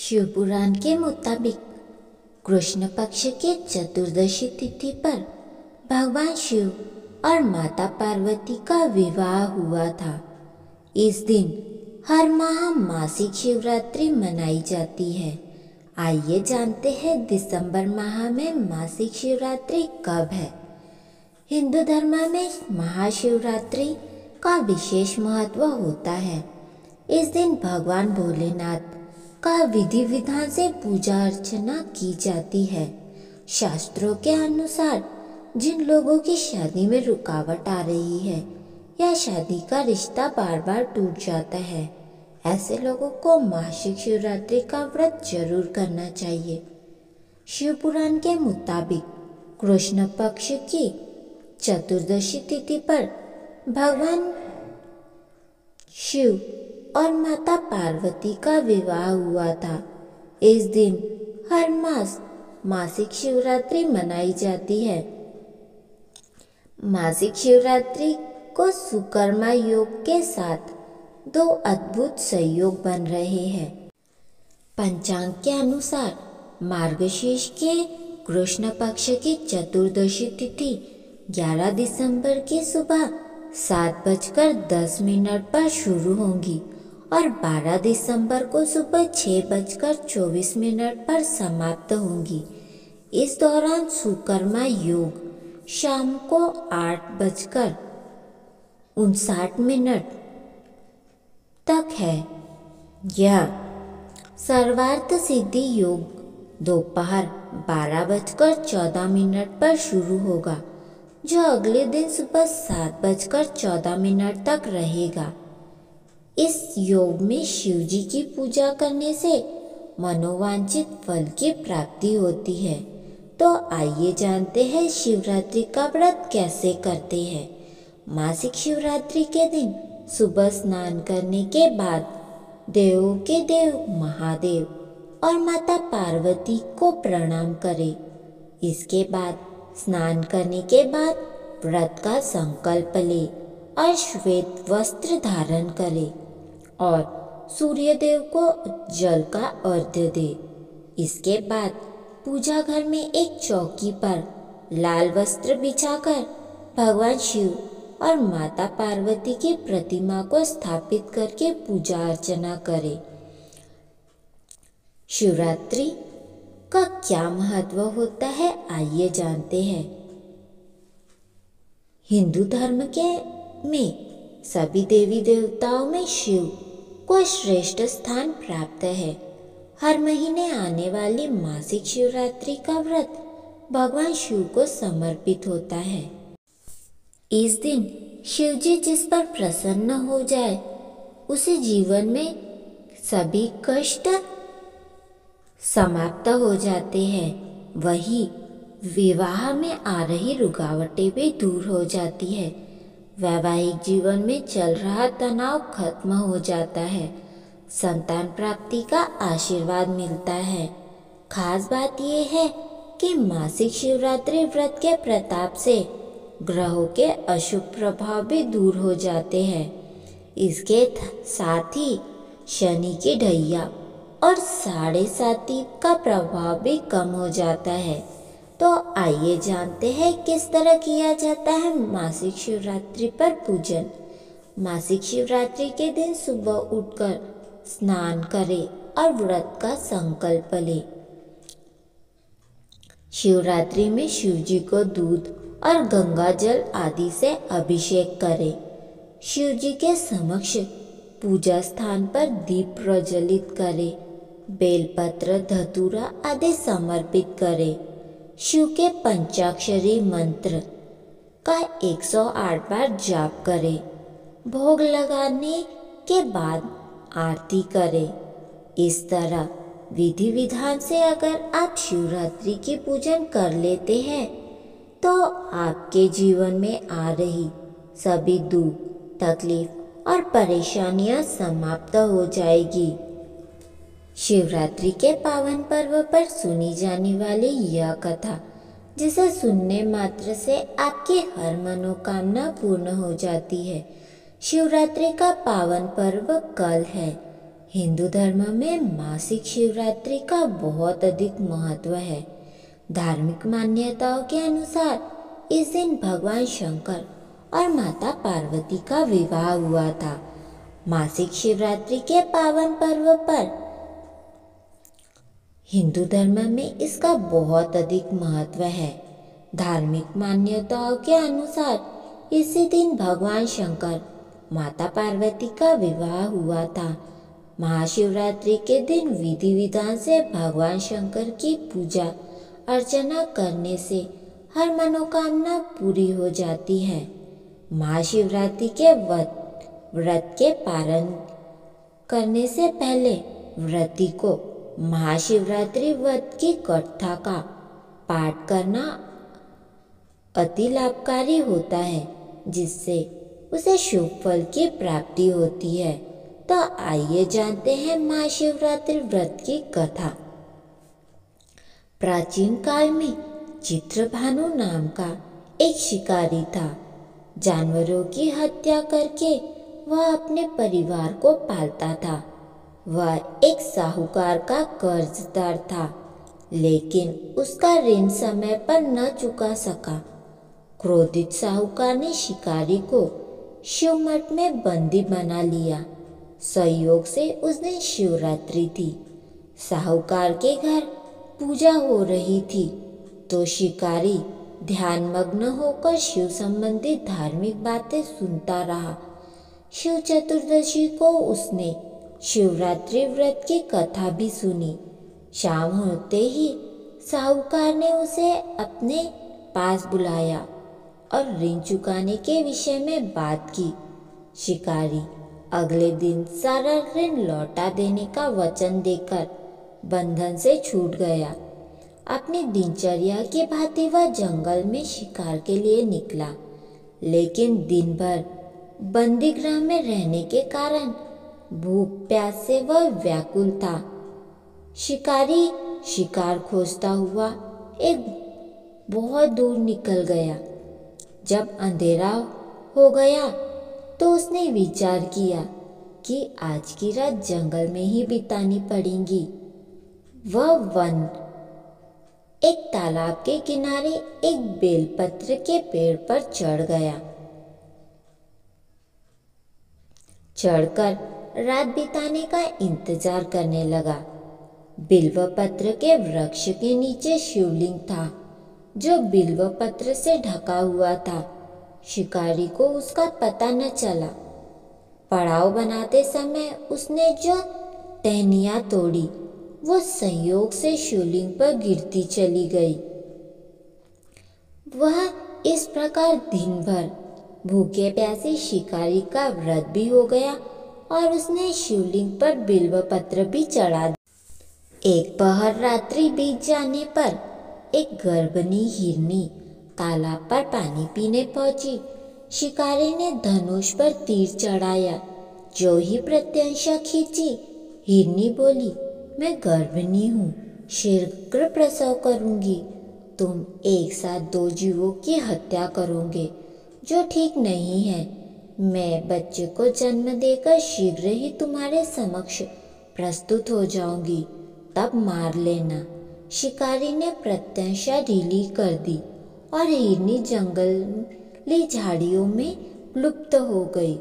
शिव पुराण के मुताबिक कृष्ण पक्ष के चतुर्दशी तिथि पर भगवान शिव और माता पार्वती का विवाह हुआ था। इस दिन हर माह मासिक शिवरात्रि मनाई जाती है। आइए जानते हैं दिसंबर माह में मासिक शिवरात्रि कब है। हिंदू धर्म में महाशिवरात्रि का विशेष महत्व होता है। इस दिन भगवान भोलेनाथ का विधि विधान से पूजा अर्चना की जाती है। शास्त्रों के अनुसार जिन लोगों की शादी में रुकावट आ रही है या शादी का रिश्ता बार बार टूट जाता है, ऐसे लोगों को मासिक शिवरात्रि का व्रत जरूर करना चाहिए। शिव पुराण के मुताबिक कृष्ण पक्ष की चतुर्दशी तिथि पर भगवान शिव और माता पार्वती का विवाह हुआ था। इस दिन हर मास मासिक शिवरात्रि मनाई जाती है। मासिक शिवरात्रि को सुकर्मा योग के साथ दो अद्भुत संयोग बन रहे हैं। पंचांग के अनुसार मार्गशीर्ष के कृष्ण पक्ष की चतुर्दशी तिथि 11 दिसंबर की सुबह 7:10 पर शुरू होगी और 12 दिसंबर को सुबह 6:24 पर समाप्त होंगी। इस दौरान सुकर्मा योग शाम को 8:59 तक है। यह सर्वार्थ सिद्धि योग दोपहर 12:14 पर शुरू होगा, जो अगले दिन सुबह 7:14 तक रहेगा। इस योग में शिव जी की पूजा करने से मनोवांछित फल की प्राप्ति होती है। तो आइए जानते हैं शिवरात्रि का व्रत कैसे करते हैं। मासिक शिवरात्रि के दिन सुबह स्नान करने के बाद देवों के देव महादेव और माता पार्वती को प्रणाम करें। इसके बाद स्नान करने के बाद व्रत का संकल्प ले और श्वेत वस्त्र धारण करे और सूर्य देव को जल का अर्घ्य दे। इसके बाद पूजा घर में एक चौकी पर लाल वस्त्र बिछाकर भगवान शिव और माता पार्वती की प्रतिमा को स्थापित करके पूजा अर्चना करे। शिवरात्रि का क्या महत्व होता है, आइए जानते हैं। हिंदू धर्म में सभी देवी देवताओं में शिव को श्रेष्ठ स्थान प्राप्त है। हर महीने आने वाली मासिक शिवरात्रि का व्रत भगवान शिव को समर्पित होता है। इस दिन शिव जी जिस पर प्रसन्न हो जाए उसे जीवन में सभी कष्ट समाप्त हो जाते हैं। वही विवाह में आ रही रुकावटें भी दूर हो जाती है। वैवाहिक जीवन में चल रहा तनाव खत्म हो जाता है। संतान प्राप्ति का आशीर्वाद मिलता है। खास बात यह है कि मासिक शिवरात्रि व्रत के प्रताप से ग्रहों के अशुभ प्रभाव भी दूर हो जाते हैं। इसके साथ ही शनि की ढैया और 7.5 का प्रभाव भी कम हो जाता है। तो आइए जानते हैं किस तरह किया जाता है मासिक शिवरात्रि पर पूजन। मासिक शिवरात्रि के दिन सुबह उठकर स्नान करें और व्रत का संकल्प लें। शिवरात्रि में शिव जी को दूध और गंगा जल आदि से अभिषेक करें। शिव जी के समक्ष पूजा स्थान पर दीप प्रज्वलित करें। बेलपत्र धतूरा आदि समर्पित करें। शिव के पंचाक्षरी मंत्र का 108 बार जाप करें। भोग लगाने के बाद आरती करें। इस तरह विधि विधान से अगर आप शिवरात्रि की पूजन कर लेते हैं तो आपके जीवन में आ रही सभी दुख, तकलीफ और परेशानियां समाप्त हो जाएगी। शिवरात्रि के पावन पर्व पर सुनी जाने वाली यह कथा, जिसे सुनने मात्र से आपकी हर मनोकामना पूर्ण हो जाती है। शिवरात्रि का पावन पर्व कल है। हिंदू धर्म में मासिक शिवरात्रि का बहुत अधिक महत्व है। धार्मिक मान्यताओं के अनुसार इस दिन भगवान शंकर और माता पार्वती का विवाह हुआ था। मासिक शिवरात्रि के पावन पर्व पर हिंदू धर्म में इसका बहुत अधिक महत्व है। धार्मिक मान्यताओं के अनुसार इसी दिन भगवान शंकर माता पार्वती का विवाह हुआ था। महाशिवरात्रि के दिन विधि विधान से भगवान शंकर की पूजा अर्चना करने से हर मनोकामना पूरी हो जाती है। महाशिवरात्रि के व्रत के पारण करने से पहले व्रती को महाशिवरात्रि व्रत की कथा का पाठ करना अति लाभकारी होता है, जिससे उसे शुभ फल की प्राप्ति होती है। तो आइए जानते हैं महाशिवरात्रि व्रत की कथा। प्राचीन काल में चित्रभानु नाम का एक शिकारी था। जानवरों की हत्या करके वह अपने परिवार को पालता था। वह एक साहूकार का कर्जदार था, लेकिन उसका ऋण समय पर न चुका सका। क्रोधित साहूकार ने शिकारी को शिव मठ में बंदी बना लिया। संयोग से उस दिन शिवरात्रि थी। साहूकार के घर पूजा हो रही थी, तो शिकारी ध्यानमग्न होकर शिव संबंधी धार्मिक बातें सुनता रहा। शिव चतुर्दशी को उसने शिवरात्रि व्रत की कथा भी सुनी। शाम होते ही साहूकार ने उसे अपने पास बुलाया और ऋण चुकाने के विषय में बात की। शिकारी अगले दिन सारा ऋण लौटा देने का वचन देकर बंधन से छूट गया। अपनी दिनचर्या की भांति वह जंगल में शिकार के लिए निकला, लेकिन दिन भर बंदीगृह में रहने के कारण भूख प्यास से वह व्याकुल था। शिकारी शिकार खोजता हुआ एक बहुत दूर निकल गया। जब अंधेरा हो गया तो उसने विचार किया कि आज की रात जंगल में ही बितानी पड़ेगी। वह वन एक तालाब के किनारे एक बेलपत्र के पेड़ पर चढ़ गया। चढ़कर रात बिताने का इंतजार करने लगा। बिल्व पत्र के वृक्ष के नीचे शिवलिंग था, जो बिल्व पत्र से ढका हुआ था। शिकारी को उसका पता न चला। पड़ाव बनाते समय उसने जो टहनियाँ तोड़ी, वो संयोग से शिवलिंग पर गिरती चली गई। वह इस प्रकार दिन भर भूखे प्यासे शिकारी का व्रत भी हो गया और उसने शिवलिंग पर बिल्व पत्र भी चढ़ा दिया। एक पहर रात्रि बीत जाने पर एक गर्भनी हिरनी तालाब पर पानी पीने पहुंची। शिकारी ने धनुष पर तीर चढ़ाया। जो ही प्रत्यंशा खींची, हिरनी बोली, मैं गर्भिणी हूँ, शीघ्र प्रसव करूँगी। तुम एक साथ 2 जीवों की हत्या करोगे, जो ठीक नहीं है। मैं बच्चे को जन्म देकर शीघ्र ही तुम्हारे समक्ष प्रस्तुत हो जाऊंगी, तब मार लेना। शिकारी ने प्रत्यंशा ढीली कर दी और हिरनी जंगली झाड़ियों में लुप्त हो गई।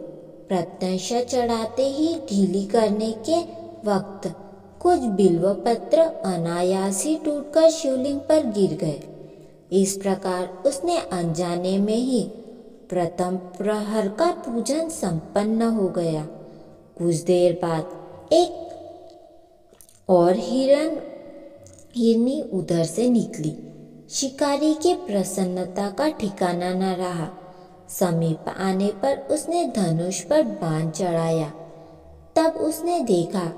प्रत्यंशा चढ़ाते ही ढीली करने के वक्त कुछ बिल्व पत्र अनायास ही टूटकर शिवलिंग पर गिर गए। इस प्रकार उसने अनजाने में ही प्रथम प्रहर का पूजन संपन्न हो गया। कुछ देर बाद एक और हिरनी उधर से निकली। शिकारी की प्रसन्नता का ठिकाना न रहा। समीप आने पर उसने धनुष पर बाण चढ़ाया। तब उसने देखा,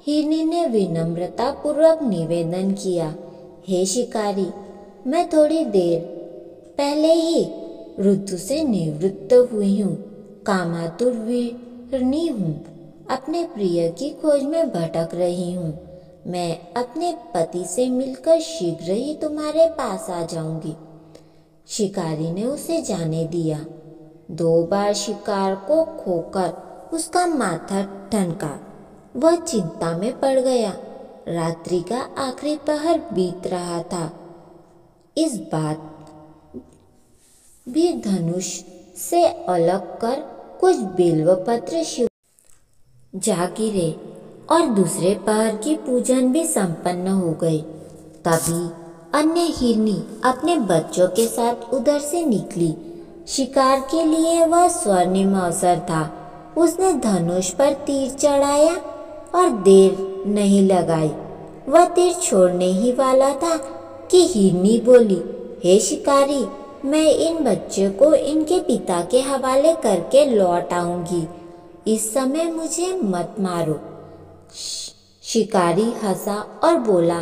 हिरनी ने विनम्रता पूर्वक निवेदन किया, हे शिकारी, मैं थोड़ी देर पहले ही ऋतु से निवृत्त हुई हूँ, कामातुर हिरनी हूँ, अपने प्रिय की खोज में भटक रही हूँ। मैं अपने पति से मिलकर शीघ्र ही तुम्हारे पास आ जाऊंगी। शिकारी ने उसे जाने दिया। 2 बार शिकार को खोकर उसका माथा ठनका। वह चिंता में पड़ गया। रात्रि का आखिरी पहर बीत रहा था। इस बात भी धनुष से अलग कर कुछ बिल्वपत्र शिव जा गिरे और दूसरे पहर की पूजन भी संपन्न हो गई। तभी अन्य हिरनी अपने बच्चों के साथ उधर से निकली। शिकार के लिए वह स्वर्णिम अवसर था। उसने धनुष पर तीर चढ़ाया और देर नहीं लगाई। वह तीर छोड़ने ही वाला था कि हिरनी बोली, हे शिकारी, मैं इन बच्चों को इनके पिता के हवाले करके लौट आऊंगी। इस समय मुझे मत मारो। शिकारी हंसा और बोला,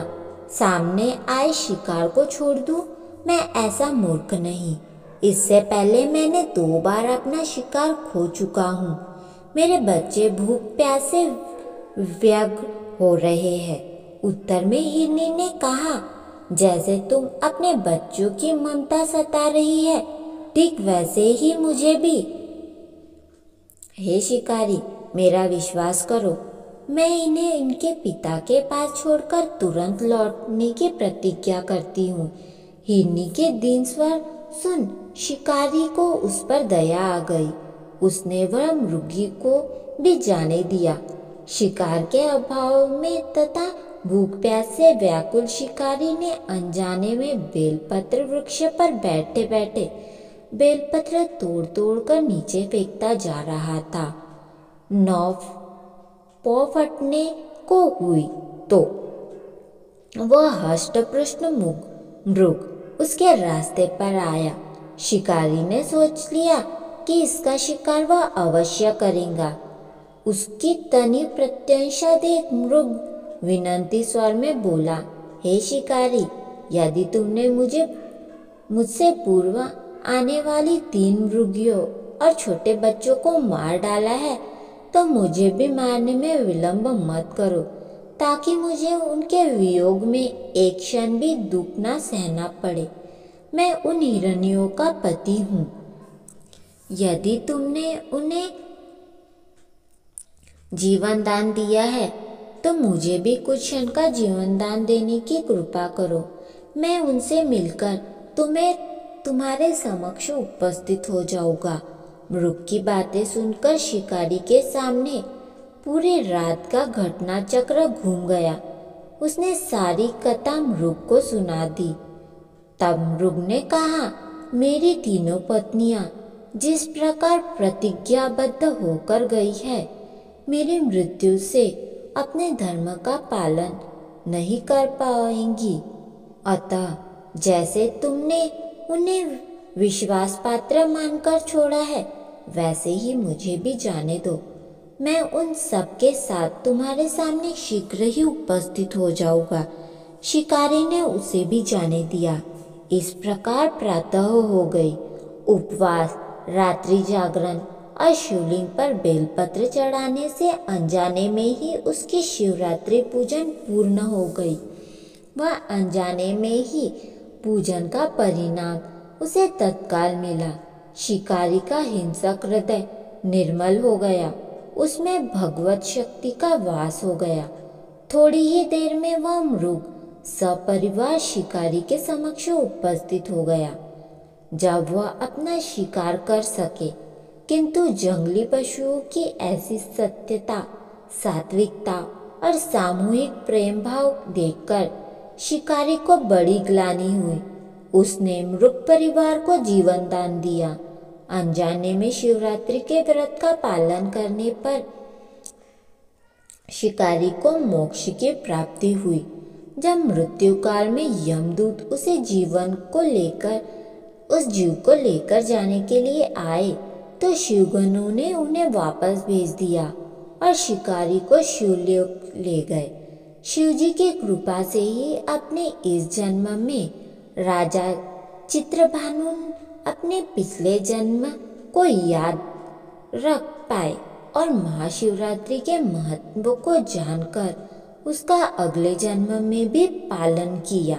सामने आए शिकार को छोड़ दूं? मैं ऐसा मूर्ख नहीं। इससे पहले मैंने 2 बार अपना शिकार खो चुका हूँ। मेरे बच्चे भूख प्यास से व्यग्र हो रहे हैं। उत्तर में हिरनी ने कहा, जैसे तुम अपने बच्चों की ममता सता रही है, ठीक वैसे ही मुझे भी। हे शिकारी, मेरा विश्वास करो, मैं इन्हें इनके पिता के पास छोड़कर तुरंत लौटने की प्रतिज्ञा करती हूँ। हिरनी के दीन स्वर सुन शिकारी को उस पर दया आ गई। उसने वह मृगी को भी जाने दिया। शिकार के अभाव में तथा भूख प्यास से व्याकुल शिकारी ने अनजाने में बेलपत्र वृक्ष पर बैठे बैठे बेलपत्र तोड़ तोड़ कर नीचे फेंकता जा रहा था। 9 पौ फटने को हुई तो वह हष्ट-पुष्ट मृग उसके रास्ते पर आया। शिकारी ने सोच लिया कि इसका शिकार वह अवश्य करेगा। उसकी तनी प्रत्यंशा देख मृग विनंती स्वर में बोला, हे शिकारी, यदि तुमने मुझसे पूर्व आने वाली 3 मृगियों और छोटे बच्चों को मार डाला है तो मुझे भी मारने में विलंब मत करो, ताकि मुझे उनके वियोग में एक क्षण भी दुख न सहना पड़े। मैं उन हिरनियों का पति हूँ। यदि तुमने उन्हें जीवन दान दिया है तो मुझे भी कुछ क्षण का जीवन दान देने की कृपा करो। मैं उनसे मिलकर तुम्हारे समक्ष उपस्थित हो जाऊंगा। मृग की बातें सुनकर शिकारी के सामने पूरी रात का घटना चक्र घूम गया। उसने सारी कथा मृग को सुना दी। तब मृग ने कहा, मेरी तीनों पत्नियां जिस प्रकार प्रतिज्ञाबद्ध होकर गई है, मेरी मृत्यु से अपने धर्म का पालन नहीं कर पाएंगी। अतः जैसे तुमने उन्हें विश्वास पात्र मानकर छोड़ा है, वैसे ही मुझे भी जाने दो। मैं उन सब के साथ तुम्हारे सामने शीघ्र ही उपस्थित हो जाऊंगा। शिकारी ने उसे भी जाने दिया। इस प्रकार प्रातः हो गई। उपवास, रात्रि जागरण और शिवलिंग पर बेलपत्र चढ़ाने से अनजाने में ही उसकी शिवरात्रि पूजन पूर्ण हो गई। वह अनजाने में ही पूजन का परिणाम उसे तत्काल मिला। शिकारी का हिंसक हृदय निर्मल हो गया। उसमें भगवत शक्ति का वास हो गया। थोड़ी ही देर में वह मृग सपरिवार शिकारी के समक्ष उपस्थित हो गया। जब वह अपना शिकार कर सके, किंतु जंगली पशुओं की ऐसी सत्यता, सात्विकता और सामूहिक प्रेम भाव देखकर शिकारी को बड़ी ग्लानि हुई। उसने मृग परिवार को जीवन दान दिया। अनजाने में शिवरात्रि के व्रत का पालन करने पर शिकारी को मोक्ष की प्राप्ति हुई। जब मृत्यु काल में यमदूत उस जीव को लेकर जाने के लिए आए तो शिवगणों ने उन्हें वापस भेज दिया और शिकारी को शिवलोक ले गए। शिवजी की कृपा से ही अपने इस जन्म में राजा चित्रभानु अपने पिछले जन्म को याद रख पाए और महाशिवरात्रि के महत्व को जानकर उसका अगले जन्म में भी पालन किया।